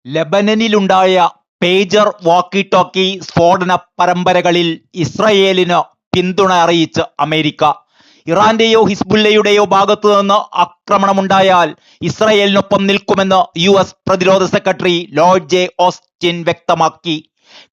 ലെബനനിലുണ്ടായ pager വാക്കി talkie സ്ഫോടന പരമ്പരകളിൽ ഇസ്രയേലിന് പിന്തുണ അറിയിച്ച് അമേരിക്ക. ഇറാന്റെയോ ഹിസ്ബുല്ലയുടെയോ ഭാഗത്തുനിന്ന് ആക്രമണമുണ്ടായാൽ ഇസ്രയേലിനൊപ്പം നിൽക്കുമെന്ന് US പ്രതിരോധ സെക്രട്ടറി ലോയ്ഡ് ജെ ഓസ്റ്റിൻ വ്യക്തമാക്കി.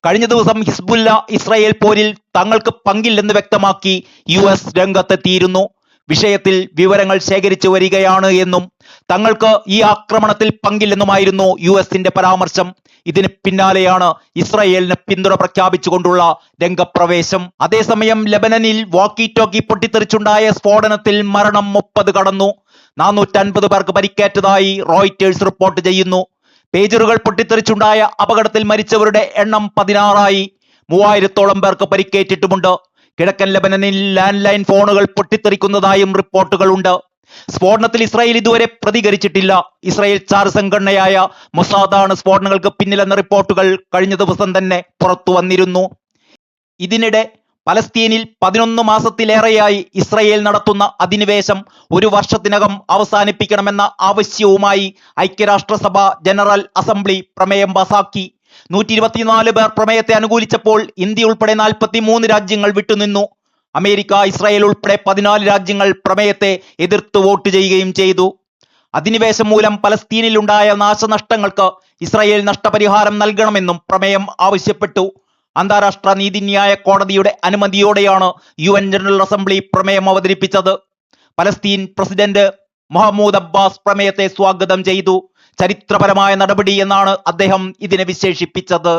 കഴിഞ്ഞ ദിവസം ഹിസ്ബുല്ല ഇസ്രയേൽ പോരിൽ തങ്ങൾക്ക് പങ്കില്ലെന്ന് വ്യക്തമാക്കി US രംഗത്തെത്തിയിരുന്നു. വിഷയത്തിൽ വിവരങ്ങൾ ശേഖരിച്ചു വരികയാണ് എന്നും തങ്ങൾക്ക് ഈ ആക്രമണത്തിൽ പങ്കില്ലെന്നുമായിരുന്നു USന്റെ പരാമർശം. ഇതിന് പിന്നാലെയാണ് ഇസ്രയേലിന് പിന്തുണ പ്രഖ്യാപിച്ചുകൊണ്ടുള്ള രംഗപ്രവേശം. അതേസമയം ലെബനനിൽ വാക്കി ടോക്കി പൊട്ടിത്തെറിച്ചുണ്ടായ സ്ഫോടനത്തിൽ മരണം 30 കടന്നു. 450 പേർക്ക് പരിക്കേറ്റതായി റോയിറ്റേഴ്സ് റിപ്പോർട്ട് ചെയ്യുന്നു. പേജറുകൾ പൊട്ടിത്തെറിച്ചുണ്ടായ അപകടത്തിൽ മരിച്ചവരുടെ എണ്ണം 16ആയി. 3000-ഓളം പേർക്ക് പരിക്കേറ്റിട്ടുമുണ്ട്. കിഴക്കൻ ലെബനനിൽ ലാൻഡ് ലൈൻ ഫോണുകൾ പൊട്ടിത്തെറിക്കുന്നതായും റിപ്പോർട്ടുകളുണ്ട്. സ്ഫോടനത്തിൽ ഇസ്രായേൽ ഇതുവരെ പ്രതികരിച്ചിട്ടില്ല. ഇസ്രായേൽ ചാര സംഘടനയായ മൊസാദാണ് സ്ഫോടനങ്ങൾക്ക് പിന്നിലെന്ന റിപ്പോർട്ടുകൾ കഴിഞ്ഞ ദിവസം തന്നെ പുറത്തു വന്നിരുന്നു. ഇതിനിടെ പലസ്തീനിൽ 11 മാസത്തിലേറെയായി ഇസ്രായേൽ നടത്തുന്ന അധിനിവേശം 1 വർഷത്തിനകം അവസാനിപ്പിക്കണമെന്ന ആവശ്യവുമായി ഐക്യരാഷ്ട്രസഭ ജനറൽ അസംബ്ലി പ്രമേയം പാസാക്കി. 124 പേർ പ്രമേയത്തെ അനുകൂലിച്ചപ്പോൾ ഇന്ത്യ ഉൾപ്പെടെ 43 രാജ്യങ്ങൾ വിട്ടുനിന്നു. അമേരിക്ക, ഇസ്രായേൽ ഉൾപ്പെടെ 14 രാജ്യങ്ങൾ പ്രമേയത്തെ എതിർത്ത് വോട്ട് ചെയ്യുകയും ചെയ്തു. അധിനിവേശം മൂലം പലസ്തീനിലുണ്ടായ നാശനഷ്ടങ്ങൾക്ക് ഇസ്രായേൽ നഷ്ടപരിഹാരം നൽകണമെന്നും പ്രമേയം ആവശ്യപ്പെട്ടു. അന്താരാഷ്ട്ര നീതിന്യായ കോടതിയുടെ അനുമതിയോടെയാണ് UN ജനറൽ അസംബ്ലി പ്രമേയം അവതരിപ്പിച്ചത്. പലസ്തീൻ പ്രസിഡന്റ് മഹ്മൂദ് അബ്ബാസ് പ്രമേയത്തെ സ്വാഗതം ചെയ്തു. ചരിത്രപരമായ നടപടി എന്നാണ് അദ്ദേഹം ഇതിനെ വിശേഷിപ്പിച്ചത്.